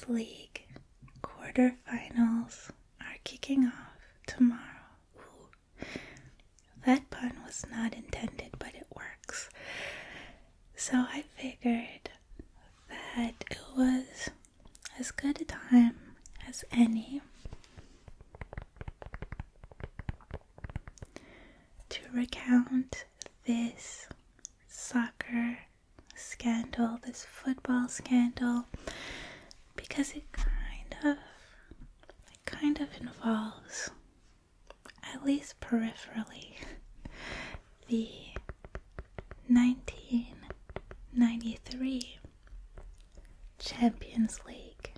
League quarterfinals are kicking off tomorrow. Ooh, that pun was not intended, but it works. So I figured that it was as good a time as any to recount this soccer scandal, this football scandal, because it kind of involves, at least peripherally, the 1993 Champions League.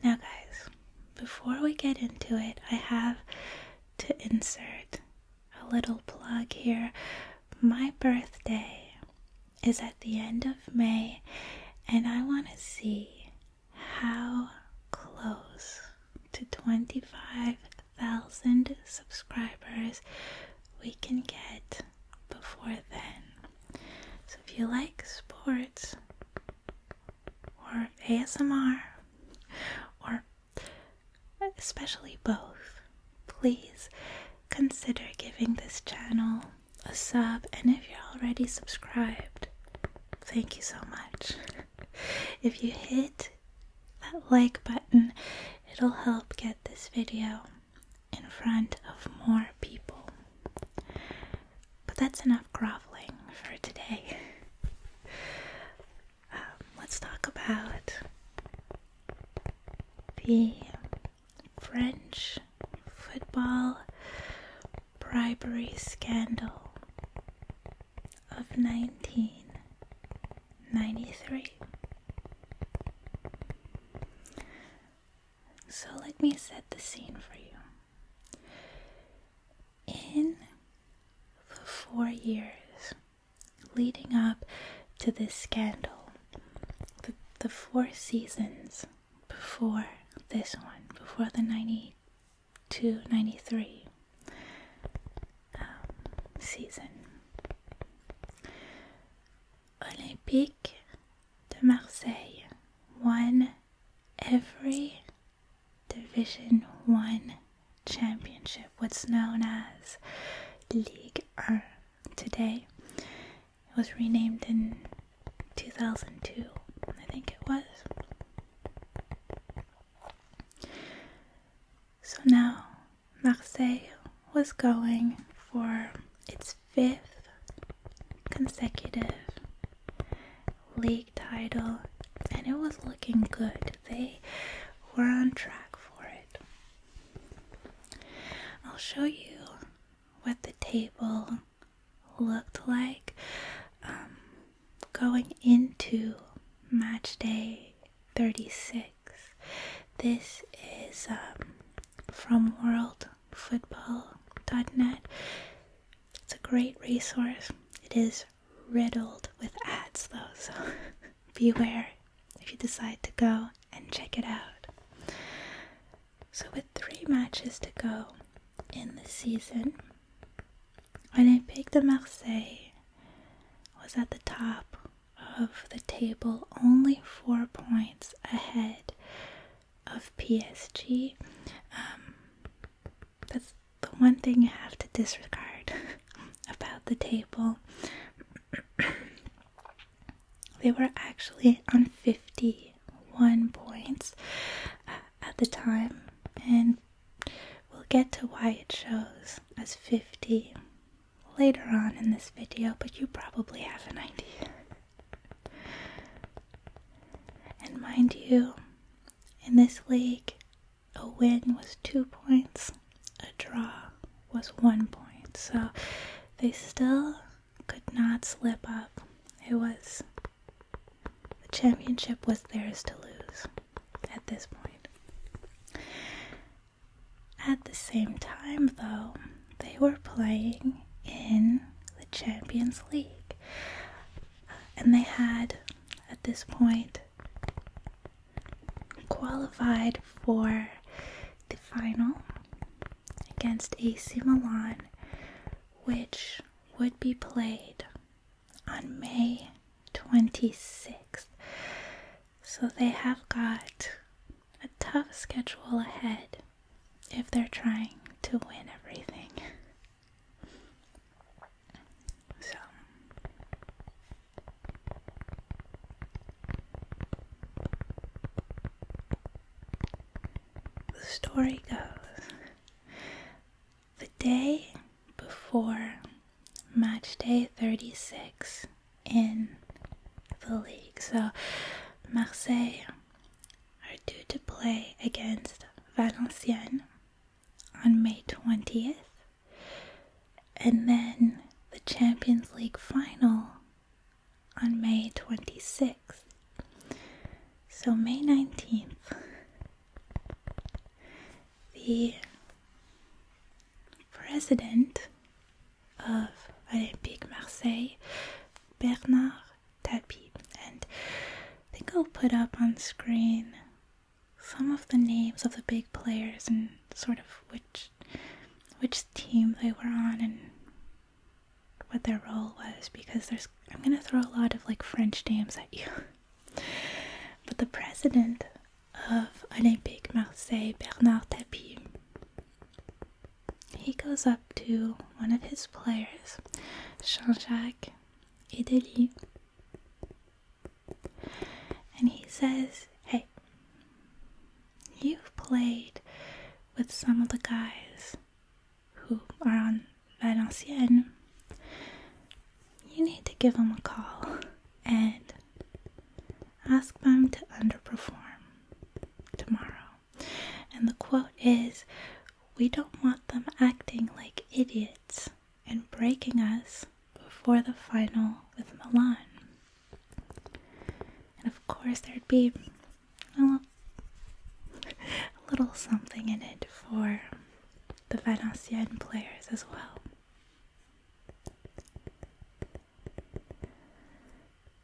Now guys, before we get into it, I have to insert a little plug here. My birthday is at the end of May, and I want to see how close to 25,000 subscribers we can get before then. So if you like sports or ASMR, or especially both, please consider giving this channel a sub. And if you're already subscribed, thank you so much. If you hit that like button, it'll help get this video in front of more people. But that's enough groveling for today. Let's talk about the French football bribery scandal of 1993. So let me set the scene for you. In the 4 years leading up to this scandal, the 4 seasons before this one, before the 92-93 season, Olympique de Marseille won every Division 1 championship, what's known as Ligue. Today, it was renamed in 2002, I think it was. So now Marseille was going for its 5th consecutive league title, and it was looking good. They were on track for it. I'll show you what the table looked like going into match day 36. This is from worldfootball.net. It's a great resource. It is riddled with ads though, so beware if you decide to go and check it out. So with 3 matches to go in the season, Olympique de Marseille was at the top of the table, only 4 points ahead of PSG. That's the one thing you have to disregard about the table. They were actually on 51 points at the time, and we'll get to why it shows as 50 later on in this video, but you probably have an idea. And mind you, in this league, a win was 2 points, a draw was 1 point, so they still could not slip up. The championship was theirs to lose at this point. At the same time though, they were playing in the Champions League, and they had at this point qualified for the final against AC Milan, which would be played on May 26th. So they have got a tough schedule ahead if they're trying to win everything. So the story goes, the day before match day 36 in the league, so Marseille are due to play against Valenciennes on May 20th, and then the Champions League final on May 26th. So May 19th, the president of Olympique Marseille, Bernard Tapie, and I think I'll put up on screen some of the names of the big players and sort of which team they were on and what their role was, because I'm gonna throw a lot of like French names at you. But the president of Olympique Marseille, Bernard Tapie, he goes up to one of his players, Jean-Jacques Idélie, and he says, "Hey, you've played with some of the guys who are on Valenciennes. You need to give them a call and ask them to underperform tomorrow." And the quote is, "We don't want them acting like idiots and breaking us before the final with Milan." And of course there'd be a little something in it for the Valenciennes players as well.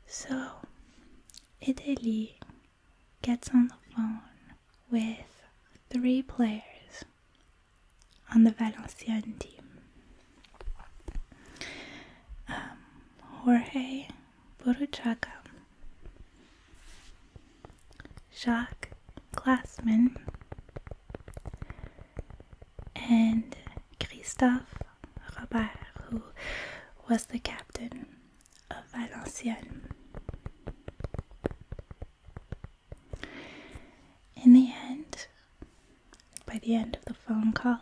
So Idélie gets on the phone with 3 players on the Valenciennes team. Jorge Buruchaga, Jacques Glassman, and Christophe Robert, who was the captain of Valenciennes. In the end, by the end of the phone call,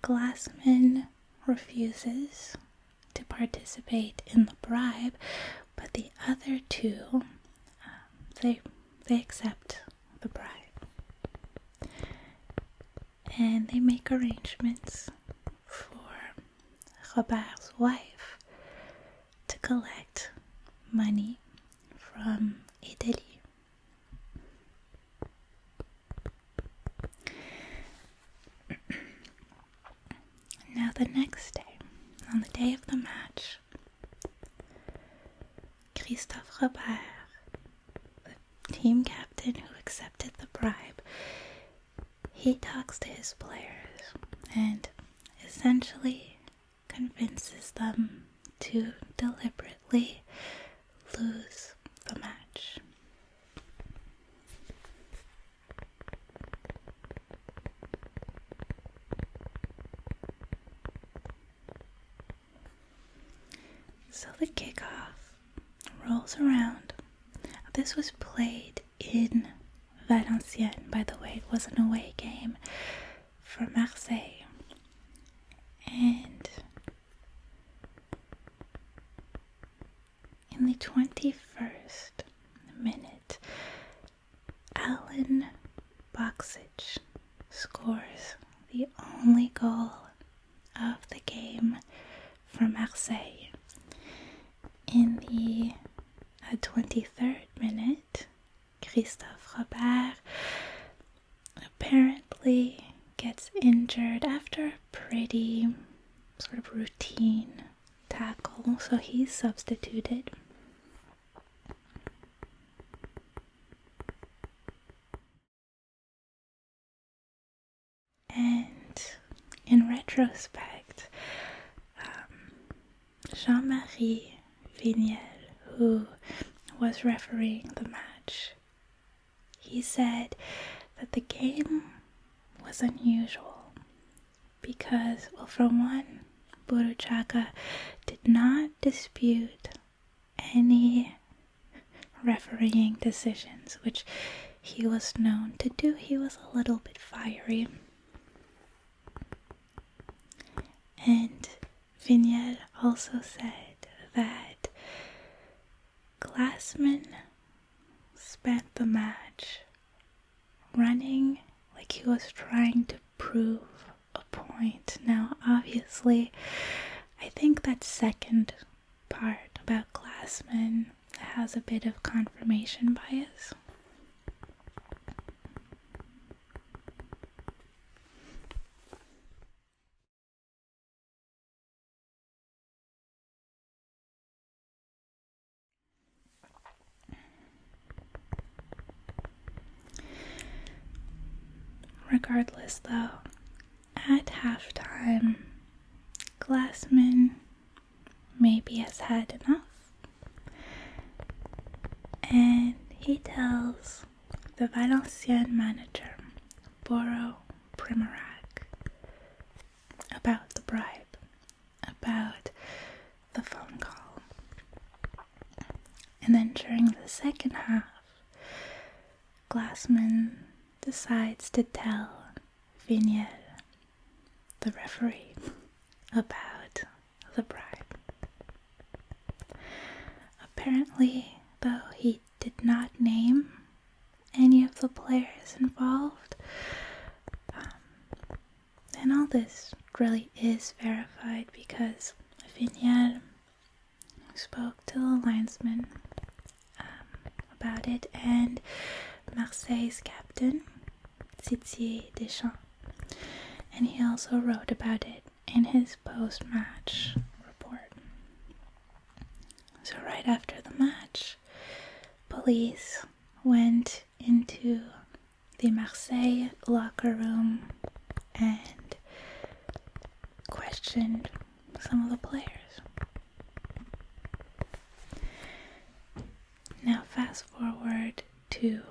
Glassman refuses to participate in the bribe, but the other 2, they accept the bribe. And they make arrangements for Robert's wife to collect money from Idélie. Now the next day, on the day of the match, Christophe Robert, the team captain who accepted the bribe, he talks to his players and essentially convinces them to deliberately lose the match. So the kickoff rolls around. This was played in Valenciennes, by the way. It was an away game for Marseille. And in the 21st minute, Alan Boksic scores the only goal of the game for Marseille. In the 23rd minute, Christophe Robert apparently gets injured after a pretty sort of routine tackle, so he's substituted. And in retrospect, Jean-Marie Vignel, who was refereeing the match, he said that the game was unusual because, well, for one, Buruchaga did not dispute any refereeing decisions, which he was known to do. He was a little bit fiery. And Vignal also said that Glassman spent the match running like he was trying to prove a point. Now, obviously, I think that second part about Glassman has a bit of confirmation bias. Regardless, though, at halftime, Glassman maybe has had enough, and he tells the Valenciennes manager, Boro Primerac, about the bribe, about the phone call. And then during the second half, Glassman decides to tell Vignal, the referee, about the bribe. Apparently, though, he did not name any of the players involved. And all this really is verified because Vignal spoke to the linesman about it, and Marseille's captain, Didier Deschamps, and he also wrote about it in his post-match report. So right after the match, police went into the Marseille locker room and questioned some of the players. Now fast forward to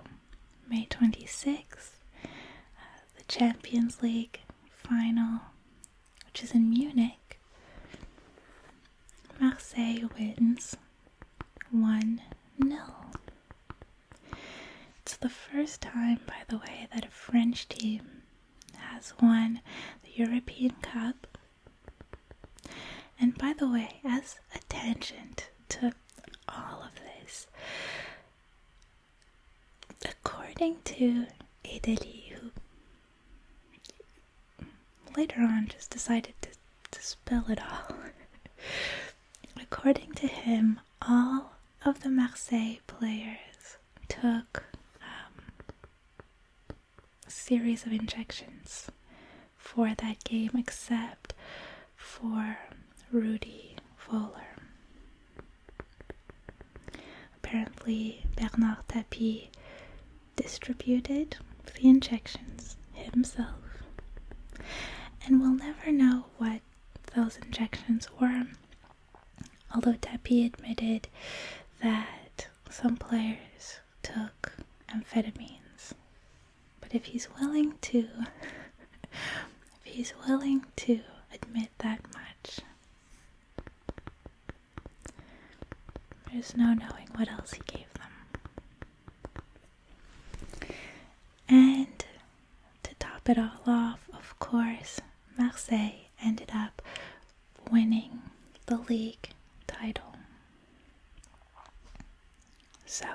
May 26th, the Champions League final, which is in Munich. Marseille wins 1-0. It's the first time, by the way, that a French team has won the European Cup. And by the way, as a tangent to all of this, according to Edeli, who later on just decided to spill it all, according to him, all of the Marseille players took a series of injections for that game except for Rudy Voller. Apparently, Bernard Tapie distributed the injections himself, and we'll never know what those injections were, although Tapie admitted that some players took amphetamines. But if he's willing to admit that much, there's no knowing what else he gave them. And to top it all off, of course, Marseille ended up winning the Ligue title. So,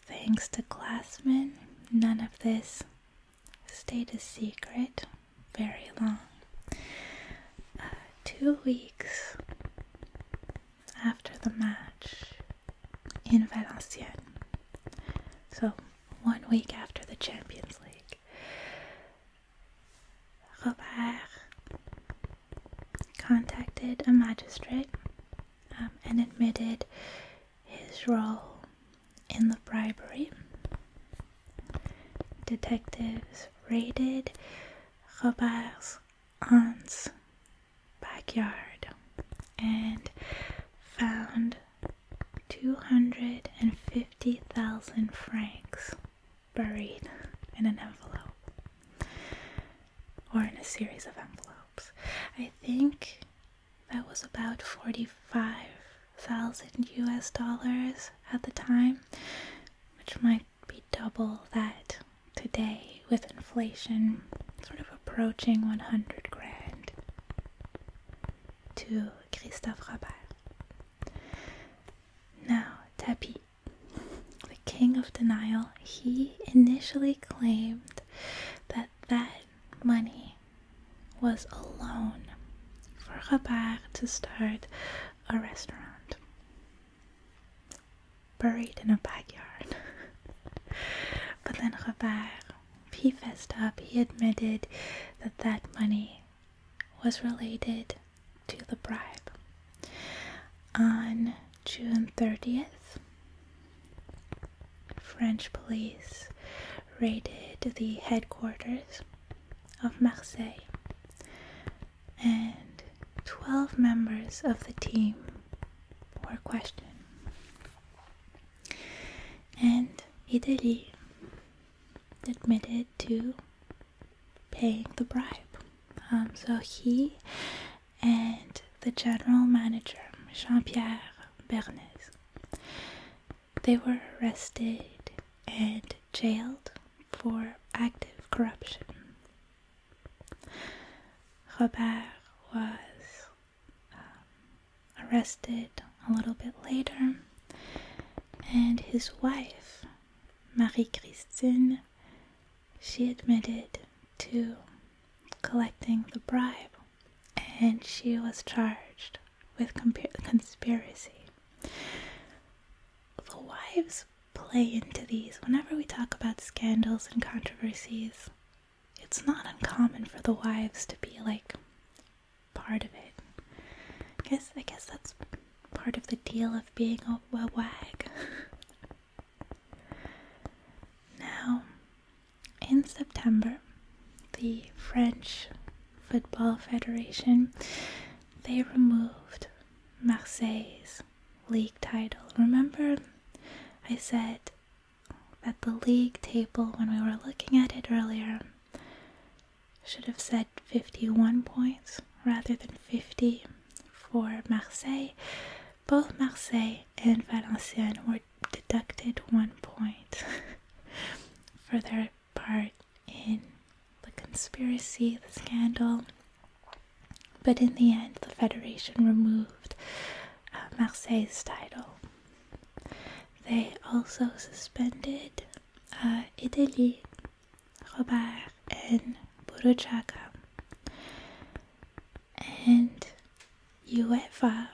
thanks to Glassman, none of this stayed a secret very long. 2 weeks after the match in Valenciennes, so 1 week after the Champions League, Robert contacted a magistrate and admitted his role in the bribery. Detectives raided Robert's aunt's backyard and found 250,000 francs buried in an envelope, or in a series of envelopes. I think that was about 45,000 US dollars at the time, which might be double that today with inflation sort of approaching 100 grand to Christophe Robert. Now, Tapie, the king of denial, he initially claimed that that money was a loan for Robert to start a restaurant buried in a backyard. But then Robert, he fessed up, he admitted that that money was related to the bribe. On June 30th, French police raided the headquarters of Marseille, and 12 members of the team were questioned. And Idélie admitted to paying the bribe. So he and the general manager, Jean-Pierre Bernays, they were arrested and jailed for active corruption. Robert was arrested a little bit later, and his wife, Marie-Christine, she admitted to collecting the bribe, and she was charged with conspiracy. The wives play into these. Whenever we talk about scandals and controversies, it's not uncommon for the wives to be like part of it. I guess that's part of the deal of being a wag. Now, in September, the French Football Federation, they removed Marseille's Ligue title. Remember I said that the Ligue table, when we were looking at it earlier, should have said 51 points rather than 50 for Marseille. Both Marseille and Valenciennes were deducted 1 point for their part in the conspiracy, the scandal. But in the end, the federation removed Marseille's title. They also suspended Idélie, Robert, and Buruchaga. And UEFA,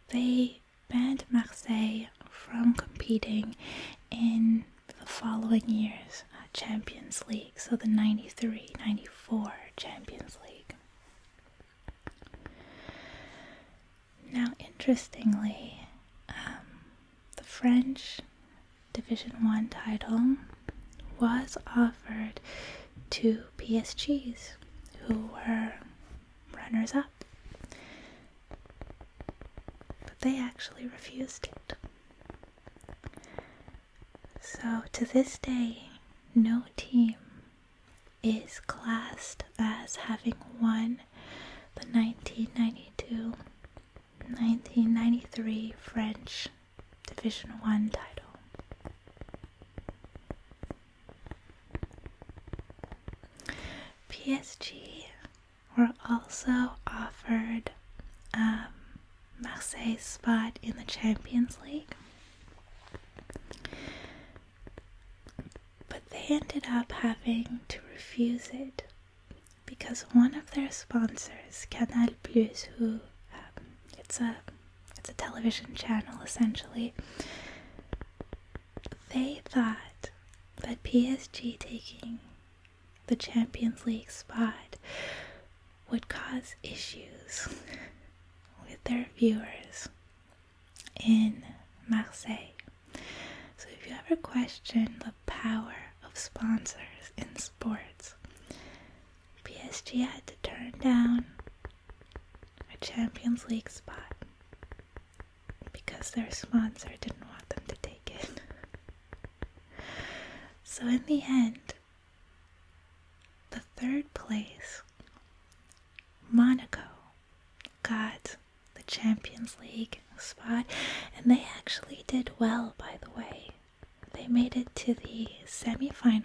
they banned Marseille from competing in the following year's Champions League, so the 93-94 Champions League. Now, interestingly, the French Division 1 title was offered to PSGs, who were runners-up, but they actually refused it. So to this day, no team is classed as having won the 1992-1993 French Division 1 title. PSG were also offered Marseille's spot in the Champions League, but they ended up having to refuse it because one of their sponsors, Canal+, who it's a television channel essentially, they thought that PSG taking the Champions League spot would cause issues with their viewers in Marseille. So if you ever question the power of sponsors in sports, PSG had to turn down a Champions League spot because because their sponsor didn't want them to take it. So in the end, the third place, Monaco, got the Champions League spot, and they actually did well, by the way. They made it to the semi-finals,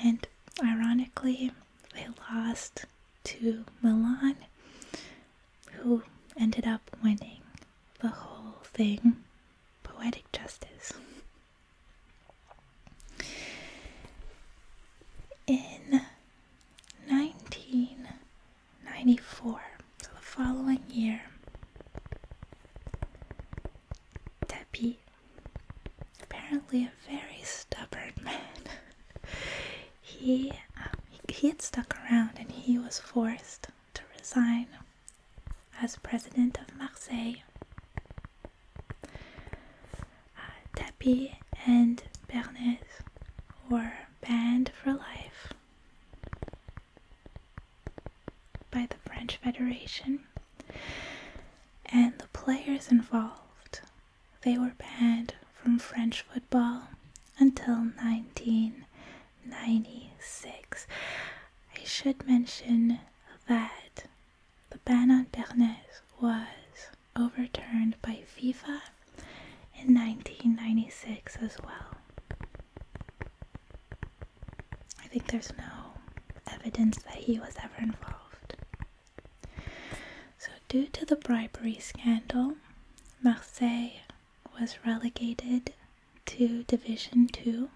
and ironically, they lost to Milan, who ended up winning the whole thing. Poetic justice. In 1994, so the following year, Tepi, apparently a very stubborn man, he had stuck around and he was forced to resign as president of Marseille. Tepi and Bernays were banned for life by the French Federation, and the players involved, they were banned from French football until 1996. I should mention that the ban on Bernays was overturned by FIFA in 1996 as well. I think there's no evidence that he was ever involved. So due to the bribery scandal, Marseille was relegated to Division 2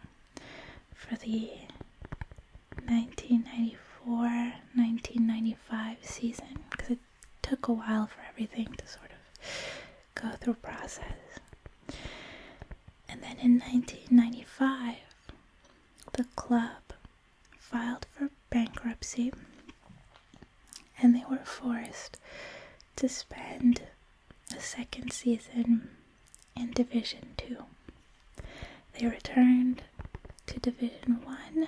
for the 1994-1995 season, because it took a while for everything to sort of go through process. And then in 1995, the club filed for bankruptcy, and they were forced to spend the second season in Division 2. They returned to Division 1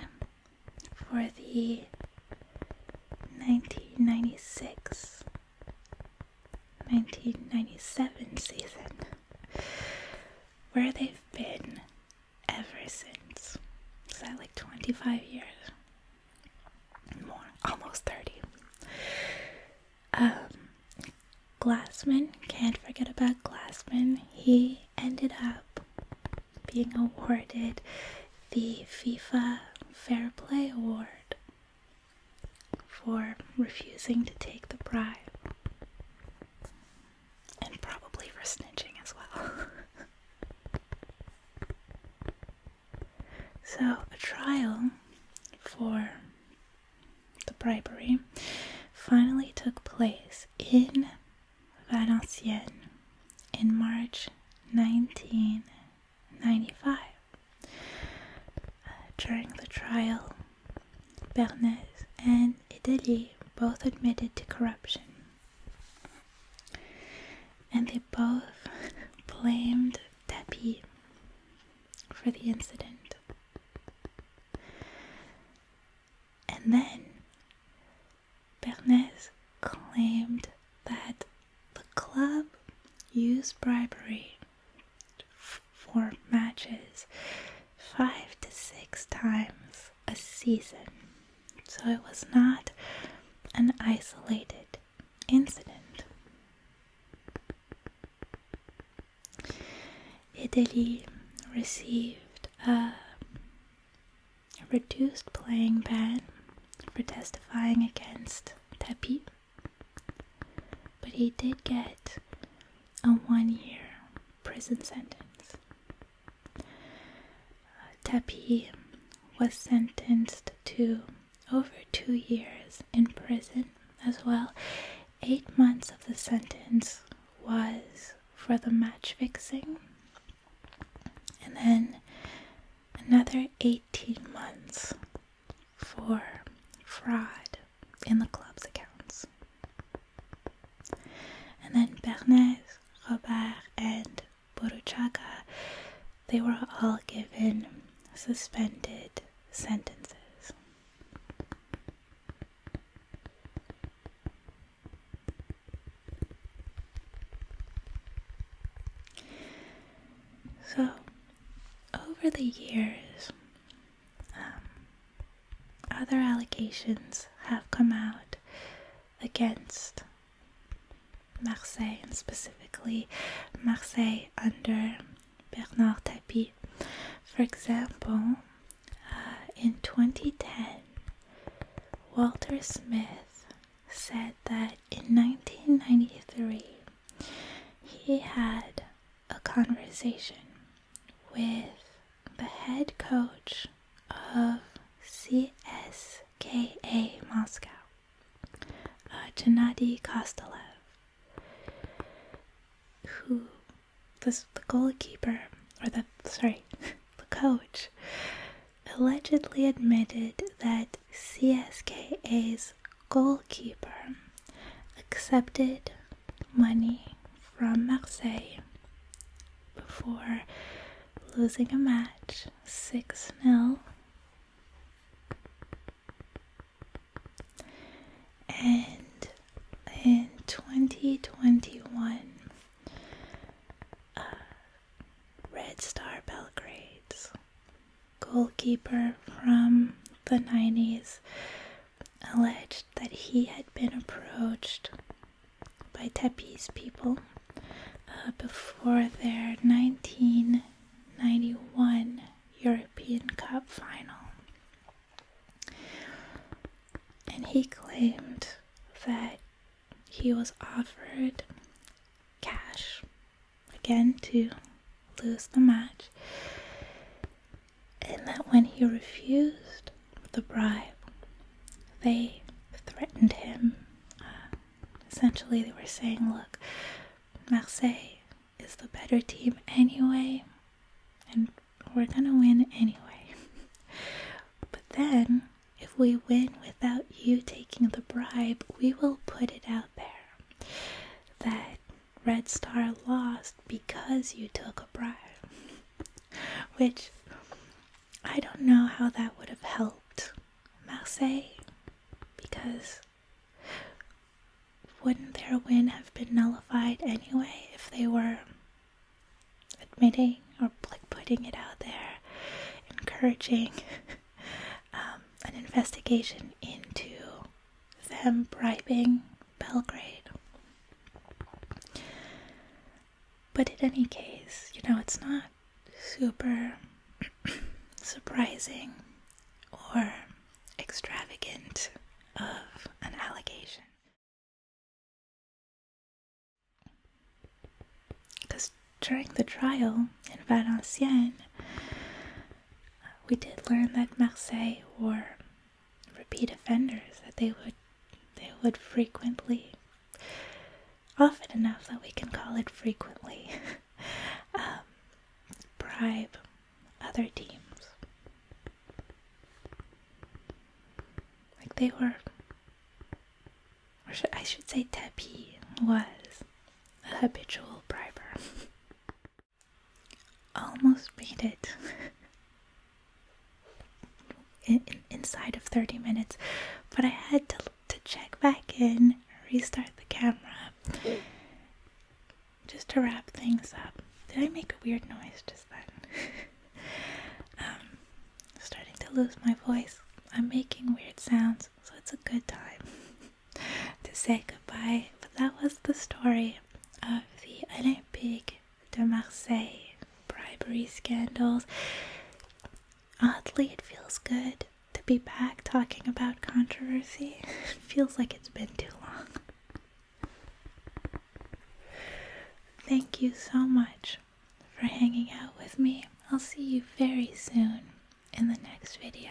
for the 1996-1997 season, where they've been ever since. Is that like 25 years? More, almost 30. Glassman, can't forget about Glassman. He ended up being awarded the FIFA Fair Play Award for refusing to take the bribe, and probably for snitching as well. So a trial for the bribery finally took place in Valenciennes in March 1995. During the trial, Bernays and Ideli both admitted to corruption, and they both blamed Tepi for the incident. And then Bernays claimed that the club used bribery for matches 5 to 6 times a season. So it was not an isolated incident. Ideli received a reduced playing ban for testifying against Tepi, but he did get a 1-year prison sentence. Tepi was sentenced to over 2 years in prison as well. 8 months of the sentence was for the match fixing, and then another 18 months for fraud in the club's accounts. And then Bernays, Robert, and Boruchaga, they were all given suspended sentences. So, over the years, other allegations have come out against Marseille, and specifically Marseille under Bernard Tapie. For example, in 2010, Walter Smith said that in 1993 he had a conversation with the head coach of CSKA Moscow, Gennady Kostelev, who the goalkeeper, or the coach, allegedly admitted that CSKA's goalkeeper accepted money from Marseille before losing a match 6-0. And in 2021, Red Star Belgrade's goalkeeper from the 90s alleged that he had been approached by Tapie's people before their 1991 European Cup final. And he claimed that he was offered cash, again to lose the match, and that when he refused the bribe, they threatened him. Essentially, they were saying, look, Marseille is the better team anyway, and we're gonna win anyway. But then, if we win without you taking the bribe, we will put it out there that Red Star lost because you took a bribe. Which, I don't know how that would have helped Marseille, because wouldn't their win have been nullified anyway if they were admitting or putting it out there, encouraging an investigation into them bribing Belgrade? But in any case, it's not super surprising or extravagant of an allegation. Because during the trial in Valenciennes, we did learn that Marseille were repeat offenders, that they would frequently, often enough that we can call it frequently, bribe other teams. Like they were, or I should say Tapie was a habitual briber. Almost made it inside of 30 minutes, but I had to check back in, restart the camera, just to wrap things up. Did I make a weird noise just then? Starting to lose my voice. I'm making weird sounds, so it's a good time to say goodbye. But that was the story of the Olympique de Marseille bribery scandals. Oddly, it feels good to be back talking about controversy. It feels like it's been too long. Thank you so much for hanging out with me. I'll see you very soon in the next video.